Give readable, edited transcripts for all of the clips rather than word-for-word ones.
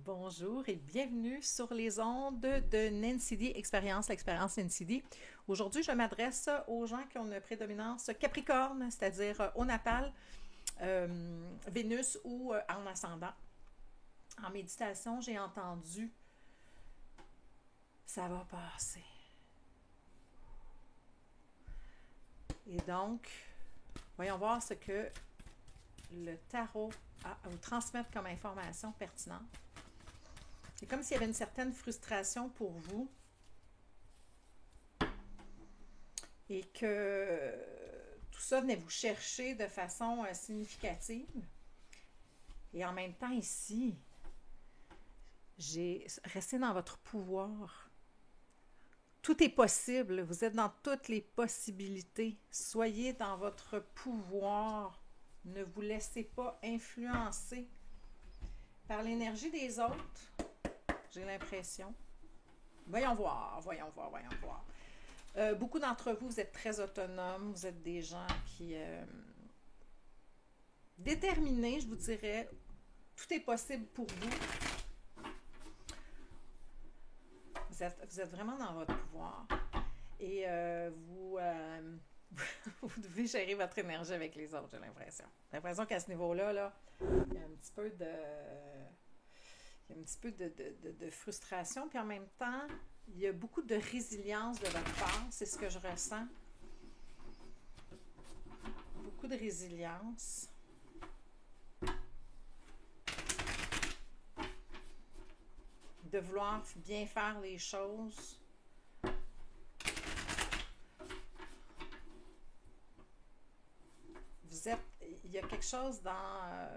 Bonjour et bienvenue sur les ondes de Nancy D, l'expérience Nancy D. Aujourd'hui, je m'adresse aux gens qui ont une prédominance Capricorne, c'est-à-dire au natal, Vénus ou en ascendant. En méditation, j'ai entendu « ça va passer ». Et donc, voyons voir ce que le tarot a à vous transmettre comme information pertinente. C'est comme s'il y avait une certaine frustration pour vous et que tout ça venait vous chercher de façon significative. Et en même temps, ici, j'ai resté dans votre pouvoir. Tout est possible. Vous êtes dans toutes les possibilités. Soyez dans votre pouvoir. Ne vous laissez pas influencer par l'énergie des autres. J'ai l'impression. Voyons voir. Beaucoup d'entre vous, vous êtes très autonomes. Vous êtes des gens qui... déterminés, je vous dirais. Tout est possible pour vous. Vous êtes vraiment dans votre pouvoir. Et vous devez gérer votre énergie avec les autres, j'ai l'impression. J'ai l'impression qu'à ce niveau-là, il y a un petit peu de frustration, puis en même temps, il y a beaucoup de résilience de votre part, c'est ce que je ressens. Beaucoup de résilience. De vouloir bien faire les choses. Il y a quelque chose dans...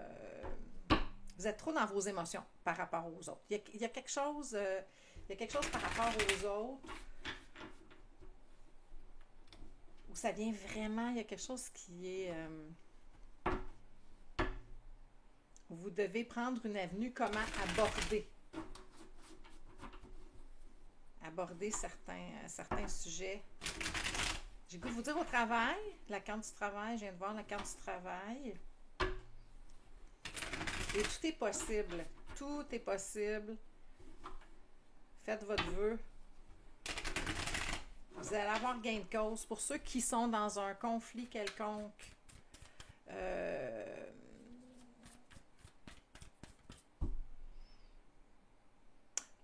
vous êtes trop dans vos émotions par rapport aux autres. Il y a quelque chose par rapport aux autres où ça vient vraiment, il y a quelque chose qui est... vous devez prendre une avenue, comment aborder certains sujets. J'ai goût de vous dire au travail, la carte du travail, je viens de voir la carte du travail. Et tout est possible. Tout est possible. Faites votre vœu. Vous allez avoir gain de cause. Pour ceux qui sont dans un conflit quelconque,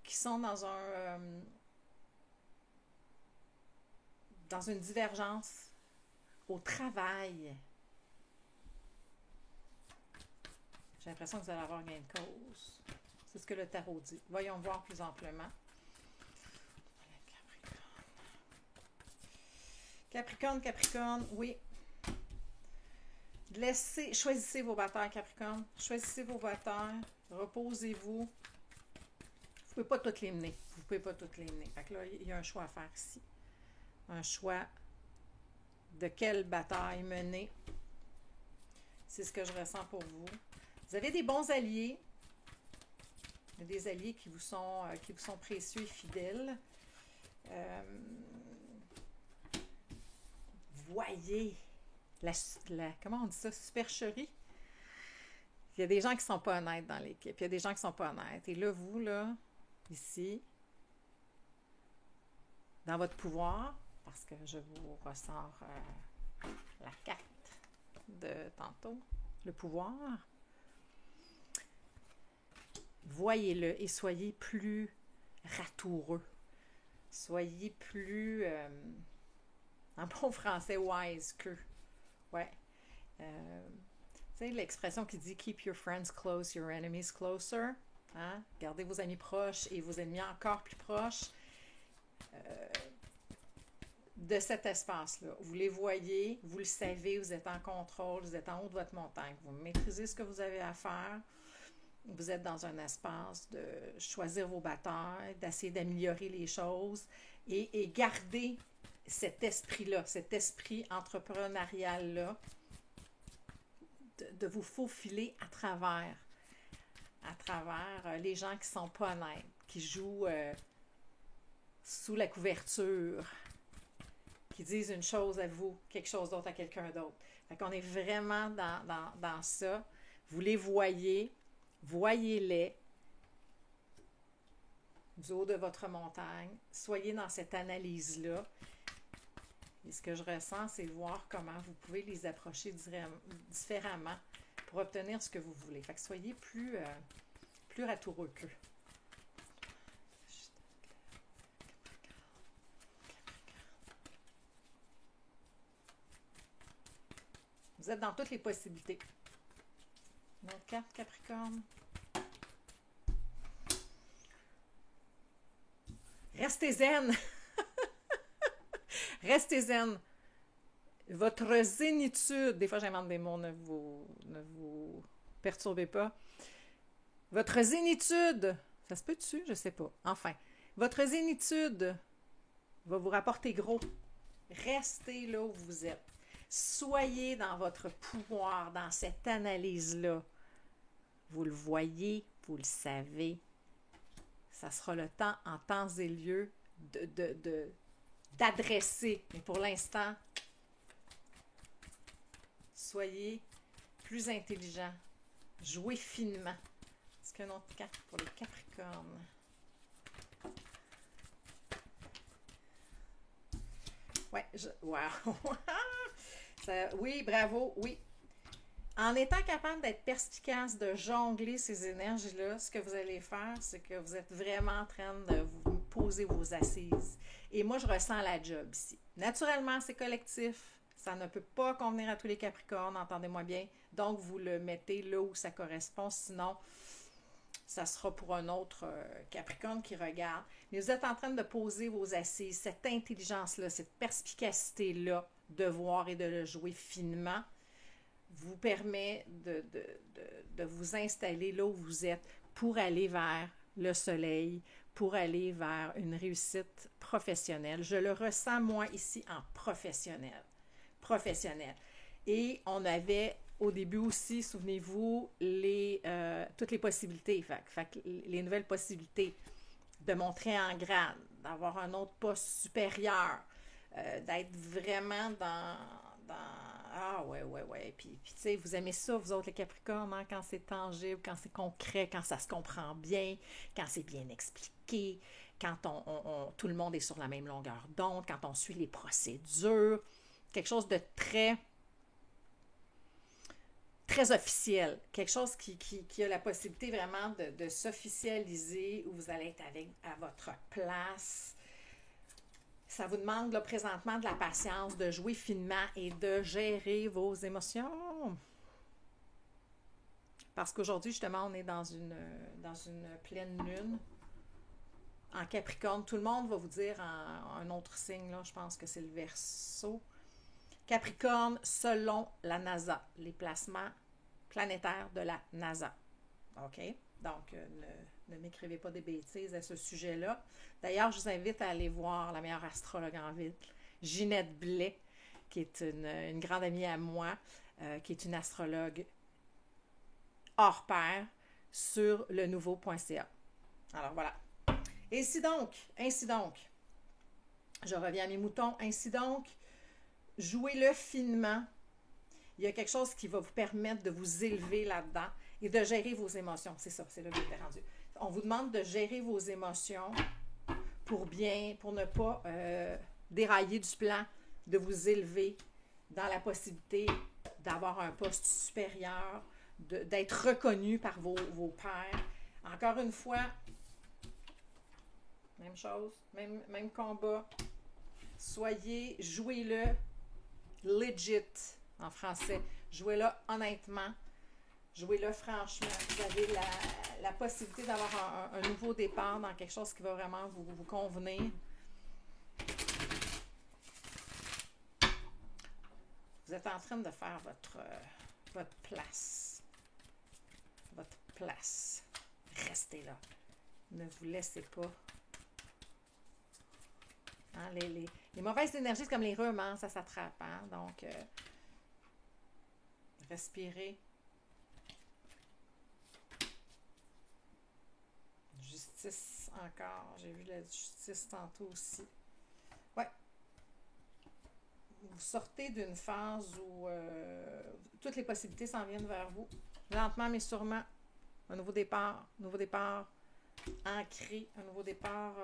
qui sont dans une divergence au travail. J'ai l'impression que vous allez avoir gain de cause. C'est ce que le tarot dit. Voyons voir plus amplement. Capricorne, oui. Choisissez vos batailles, Capricorne. Choisissez vos batailles. Reposez-vous. Vous ne pouvez pas toutes les mener. Fait que là, il y a un choix à faire ici. Un choix de quelle bataille mener. C'est ce que je ressens pour vous. Vous avez des bons alliés. Des alliés qui vous sont précieux et fidèles. Voyez comment on dit ça, supercherie. Il y a des gens qui ne sont pas honnêtes dans l'équipe. Il y a des gens qui ne sont pas honnêtes. Et là, vous, ici, dans votre pouvoir, parce que je vous ressors la carte de tantôt, le pouvoir. Voyez-le et soyez plus ratoureux. Soyez plus, en bon français, wise que. Ouais. Tu sais, l'expression qui dit « Keep your friends close, your enemies closer ». Hein? Gardez vos amis proches et vos ennemis encore plus proches. De cet espace-là. Vous les voyez, vous le savez, vous êtes en contrôle, vous êtes en haut de votre montagne, vous maîtrisez ce que vous avez à faire, vous êtes dans un espace de choisir vos batailles, d'essayer d'améliorer les choses et garder cet esprit-là, cet esprit entrepreneurial-là, de vous faufiler à travers les gens qui ne sont pas honnêtes, qui jouent sous la couverture, qui disent une chose à vous, quelque chose d'autre à quelqu'un d'autre. Fait qu'on est vraiment dans ça. Vous les voyez, voyez-les, du haut de votre montagne. Soyez dans cette analyse-là. Et ce que je ressens, c'est voir comment vous pouvez les approcher différemment pour obtenir ce que vous voulez. Fait que soyez plus ratoureux qu'eux. Vous êtes dans toutes les possibilités. Une autre carte, Capricorne. Restez zen. Restez zen. Votre zénitude, des fois j'invente des mots, ne vous perturbez pas. Votre zénitude, ça se peut-tu? Je sais pas. Enfin, votre zénitude va vous rapporter gros. Restez là où vous êtes. Soyez dans votre pouvoir, dans cette analyse-là. Vous le voyez, vous le savez. Ça sera le temps, en temps et lieu, d'adresser. Mais pour l'instant, soyez plus intelligent. Jouez finement. Est-ce qu'il y a une autre carte pour les Capricornes? Ouais, wow! Oui, bravo, oui. En étant capable d'être perspicace, de jongler ces énergies-là, ce que vous allez faire, c'est que vous êtes vraiment en train de vous poser vos assises. Et moi, je ressens la job ici. Naturellement, c'est collectif. Ça ne peut pas convenir à tous les Capricornes, entendez-moi bien. Donc, vous le mettez là où ça correspond. Sinon, ça sera pour un autre Capricorne qui regarde. Mais vous êtes en train de poser vos assises. Cette intelligence-là, cette perspicacité-là, de voir et de le jouer finement, vous permet de vous installer là où vous êtes pour aller vers le soleil, pour aller vers une réussite professionnelle. Je le ressens, moi, ici, en professionnel. Professionnel. Et on avait, au début aussi, souvenez-vous, toutes les possibilités, les nouvelles possibilités de monter en grade, d'avoir un autre poste supérieur, d'être vraiment dans ah ouais. Puis tu sais, vous aimez ça, vous autres les Capricornes, hein, quand c'est tangible, quand c'est concret, quand ça se comprend bien, quand c'est bien expliqué, quand tout le monde est sur la même longueur d'onde, quand on suit les procédures. Quelque chose de très officiel. Quelque chose qui a la possibilité vraiment de s'officialiser, où vous allez être à votre place. Ça vous demande là, présentement de la patience, de jouer finement et de gérer vos émotions. Parce qu'aujourd'hui, justement, on est dans une pleine lune. En Capricorne, tout le monde va vous dire un autre signe, là, je pense que c'est le Verseau. Capricorne, selon la NASA, les placements planétaires de la NASA. OK? Donc, ne m'écrivez pas des bêtises à ce sujet-là. D'ailleurs, je vous invite à aller voir la meilleure astrologue en ville, Ginette Blais, qui est une grande amie à moi, qui est une astrologue hors pair sur le nouveau.ca. Alors voilà. Ainsi donc, je reviens à mes moutons, ainsi donc, jouez-le finement. Il y a quelque chose qui va vous permettre de vous élever là-dedans et de gérer vos émotions. C'est ça, c'est là que j'étais rendue. On vous demande de gérer vos émotions pour ne pas dérailler du plan, de vous élever dans la possibilité d'avoir un poste supérieur, d'être reconnu par vos pairs. Encore une fois, même chose, même combat. Jouez-le legit en français. Jouez-le honnêtement. Jouez-le franchement. Vous avez la possibilité d'avoir un nouveau départ dans quelque chose qui va vraiment vous convenir. Vous êtes en train de faire votre place. Votre place. Restez là. Ne vous laissez pas. Hein, les mauvaises énergies, c'est comme les rhumes, hein, ça s'attrape. Hein? Donc, respirez. Justice encore. J'ai vu la justice tantôt aussi. Ouais. Vous sortez d'une phase où toutes les possibilités s'en viennent vers vous. Lentement mais sûrement. Un nouveau départ. ancrer un nouveau départ,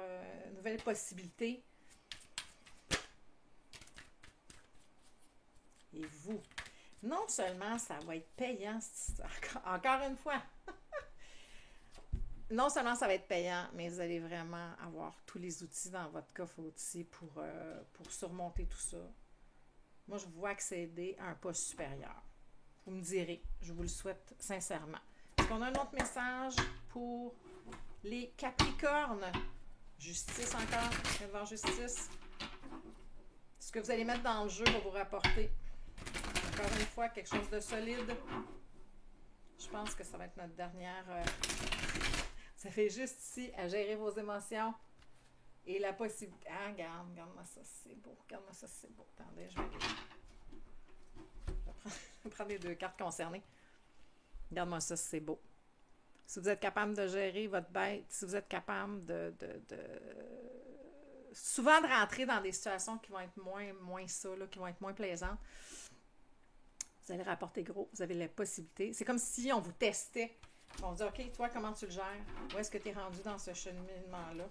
une nouvelle possibilité. Et vous, non seulement ça va être payant, encore une fois, non seulement ça va être payant, mais vous allez vraiment avoir tous les outils dans votre coffre à outils pour surmonter tout ça. Moi, je vous vois accéder à un poste supérieur. Vous me direz, je vous le souhaite sincèrement. Est-ce qu'on a un autre message pour les Capricornes? Justice encore, je viens de voir justice. Ce que vous allez mettre dans le jeu va vous rapporter, encore une fois, quelque chose de solide. Je pense que ça va être notre dernière... ça fait juste ici à gérer vos émotions et la possibilité... Ah, regarde-moi ça, c'est beau. Regarde-moi ça, c'est beau. Attendez, je vais prendre les deux cartes concernées. Regarde-moi ça, c'est beau. Si vous êtes capable de gérer votre bête, si vous êtes capable souvent de rentrer dans des situations qui vont être moins ça, là, qui vont être moins plaisantes, vous allez rapporter gros, vous avez la possibilité. C'est comme si on vous testait. On vous dit, OK, toi, comment tu le gères? Où est-ce que tu es rendu dans ce cheminement-là?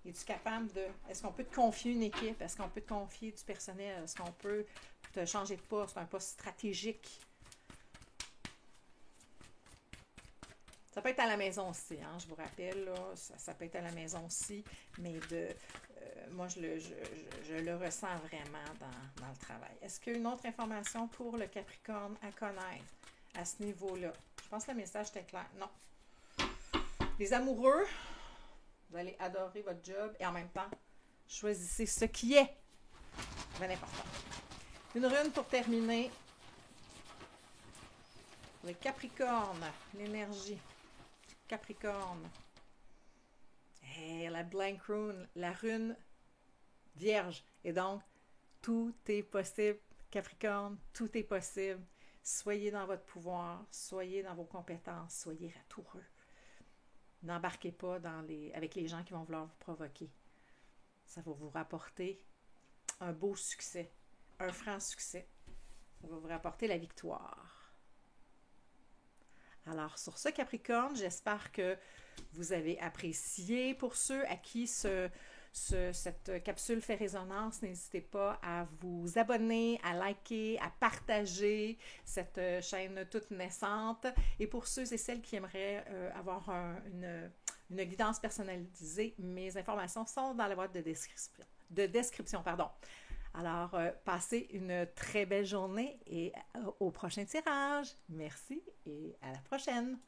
Es-tu capable de... Est-ce qu'on peut te confier une équipe? Est-ce qu'on peut te confier du personnel? Est-ce qu'on peut te changer de poste? Un poste stratégique? Ça peut être à la maison aussi, hein, je vous rappelle, là, ça peut être à la maison aussi, mais moi, je le ressens vraiment dans le travail. Est-ce qu'il y a une autre information pour le Capricorne à connaître à ce niveau-là? Je pense que le message était clair. Non. Les amoureux, vous allez adorer votre job et en même temps, choisissez ce qui est. Bien important. Une rune pour terminer. Le Capricorne, l'énergie. Capricorne. Hey, la blank rune, la rune vierge. Et donc, tout est possible. Capricorne, tout est possible. Soyez dans votre pouvoir, soyez dans vos compétences, soyez ratoureux. N'embarquez pas avec les gens qui vont vouloir vous provoquer. Ça va vous rapporter un beau succès, un franc succès. Ça va vous rapporter la victoire. Alors, sur ce Capricorne, j'espère que vous avez apprécié. Pour ceux à qui cette capsule fait résonance, n'hésitez pas à vous abonner, à liker, à partager cette chaîne toute naissante. Et pour ceux et celles qui aimeraient avoir une guidance personnalisée, mes informations sont dans la boîte de description. Alors, passez une très belle journée et au prochain tirage. Merci et à la prochaine.